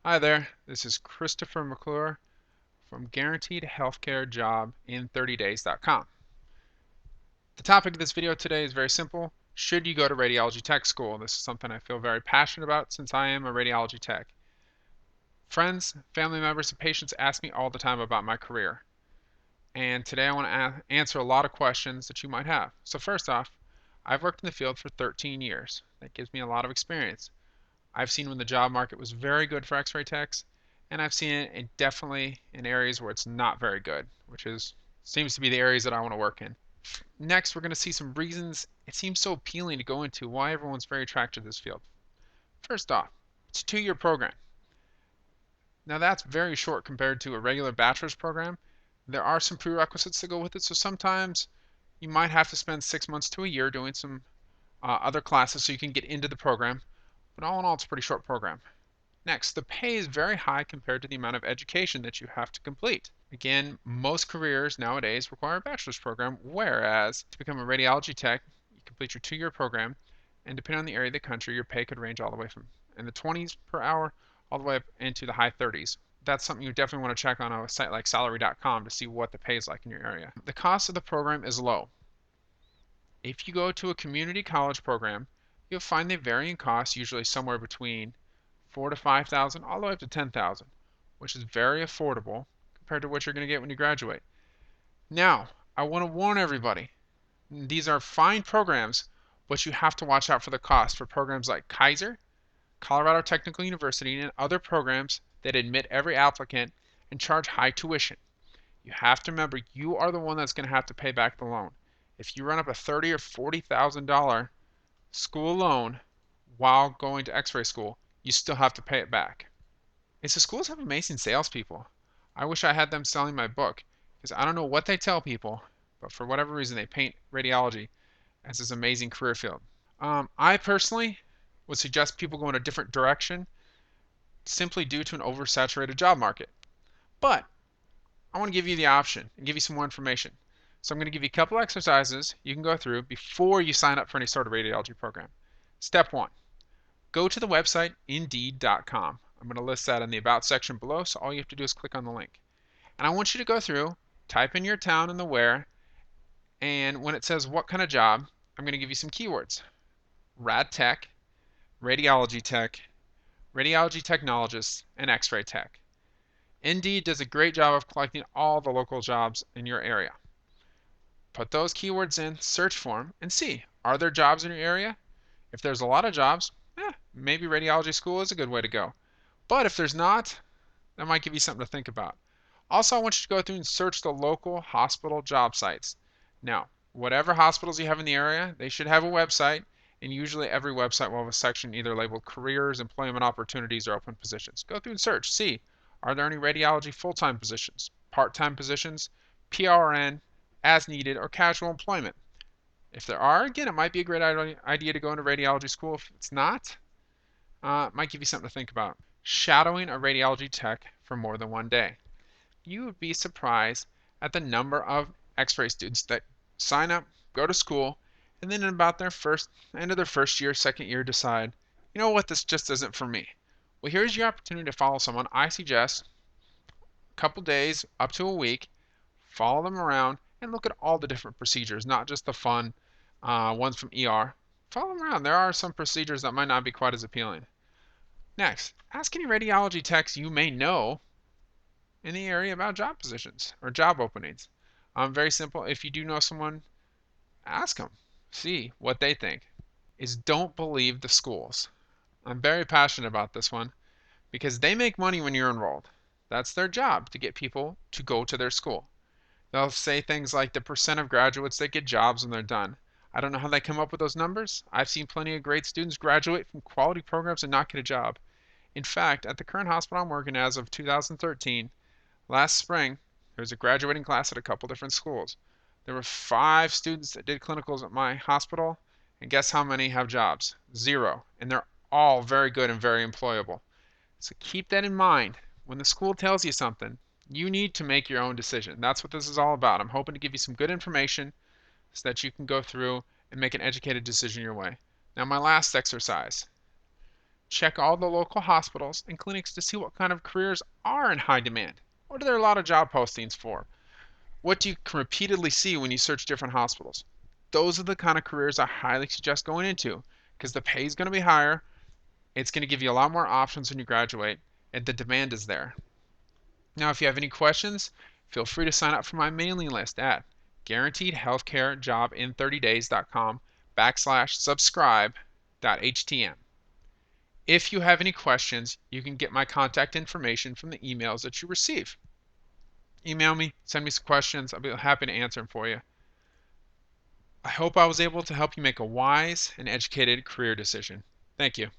Hi there, this is Christopher McClure from GuaranteedHealthcareJobIn30days.com. The topic of this video today is very simple. Should you go to radiology tech school? This is something I feel very passionate about since I am a radiology tech. Friends, family members, and patients ask me all the time about my career. And today I want to answer a lot of questions that you might have. So first off, I've worked in the field for 13 years. That gives me a lot of experience. I've seen when the job market was very good for x-ray techs, and I've seen it definitely in areas where it's not very good, which seems to be the areas that I want to work in. Next, we're going to see some reasons it seems so appealing to go into, why everyone's very attracted to this field. First off, it's a 2-year program. Now that's very short compared to a regular bachelor's program. There are some prerequisites to go with it, so sometimes you might have to spend 6 months to a year doing some other classes so you can get into the program. But all in all, it's a pretty short program. Next, the pay is very high compared to the amount of education that you have to complete. Again, most careers nowadays require a bachelor's program, whereas to become a radiology tech, you complete your 2-year program, and depending on the area of the country, your pay could range all the way from in the 20s per hour all the way up into the high 30s. That's something you definitely want to check on a site like salary.com to see what the pay is like in your area. The cost of the program is low. If you go to a community college program, you'll find they vary in cost, usually somewhere between 4 to 5,000 all the way up to 10,000, which is very affordable compared to what you're going to get when you graduate. Now, I want to warn everybody, these are fine programs, but you have to watch out for the cost for programs like Kaiser, Colorado Technical University, and other programs that admit every applicant and charge high tuition. You have to remember you are the one that's going to have to pay back the loan. If you run up a $30,000 or $40,000 school loan while going to x-ray school, you still have to pay it back. And so schools have amazing salespeople. I wish I had them selling my book because I don't know what they tell people, but for whatever reason they paint radiology as this amazing career field. I personally would suggest people go in a different direction simply due to an oversaturated job market. But I want to give you the option and give you some more information. So I'm going to give you a couple exercises you can go through before you sign up for any sort of radiology program. Step 1. Go to the website Indeed.com. I'm going to list that in the About section below, so all you have to do is click on the link. And I want you to go through, type in your town and the where, and when it says what kind of job, I'm going to give you some keywords. Rad tech, radiology tech, radiology technologist, and x-ray tech. Indeed does a great job of collecting all the local jobs in your area. Put those keywords in, search for them, and see, are there jobs in your area? If there's a lot of jobs, maybe radiology school is a good way to go. But if there's not, that might give you something to think about. Also, I want you to go through and search the local hospital job sites. Now, whatever hospitals you have in the area, they should have a website, and usually every website will have a section either labeled careers, employment opportunities, or open positions. Go through and search. See, are there any radiology full-time positions, part-time positions, PRN, as needed, or casual employment? If there are, again, it might be a great idea to go into radiology school. If it's not, it might give you something to think about. Shadowing a radiology tech for more than one day. You would be surprised at the number of x-ray students that sign up, go to school, and then in about their end of their first year, second year, decide, you know what, this just isn't for me. Well, here's your opportunity to follow someone. I suggest a couple days up to a week, follow them around, and look at all the different procedures, not just the fun ones from ER. Follow them around. There are some procedures that might not be quite as appealing. Next, ask any radiology techs you may know in the area about job positions or job openings. Very simple. If you do know someone, ask them. See what they think. Don't believe the schools. I'm very passionate about this one because they make money when you're enrolled. That's their job, to get people to go to their school. They'll say things like the percent of graduates that get jobs when they're done. I don't know how they come up with those numbers. I've seen plenty of great students graduate from quality programs and not get a job. In fact, at the current hospital I'm working as of 2013, last spring, there was a graduating class at a couple different schools. There were 5 students that did clinicals at my hospital, and guess how many have jobs? 0. And they're all very good and very employable. So keep that in mind. When the school tells you something, you need to make your own decision. That's what this is all about. I'm hoping to give you some good information so that you can go through and make an educated decision your way. Now, my last exercise. Check all the local hospitals and clinics to see what kind of careers are in high demand. What are there a lot of job postings for? What do you can repeatedly see when you search different hospitals? Those are the kind of careers I highly suggest going into because the pay is going to be higher, it's going to give you a lot more options when you graduate, and the demand is there. Now, if you have any questions, feel free to sign up for my mailing list at guaranteedhealthcarejobin30days.com/subscribe.htm. If you have any questions, you can get my contact information from the emails that you receive. Email me, send me some questions. I'll be happy to answer them for you. I hope I was able to help you make a wise and educated career decision. Thank you.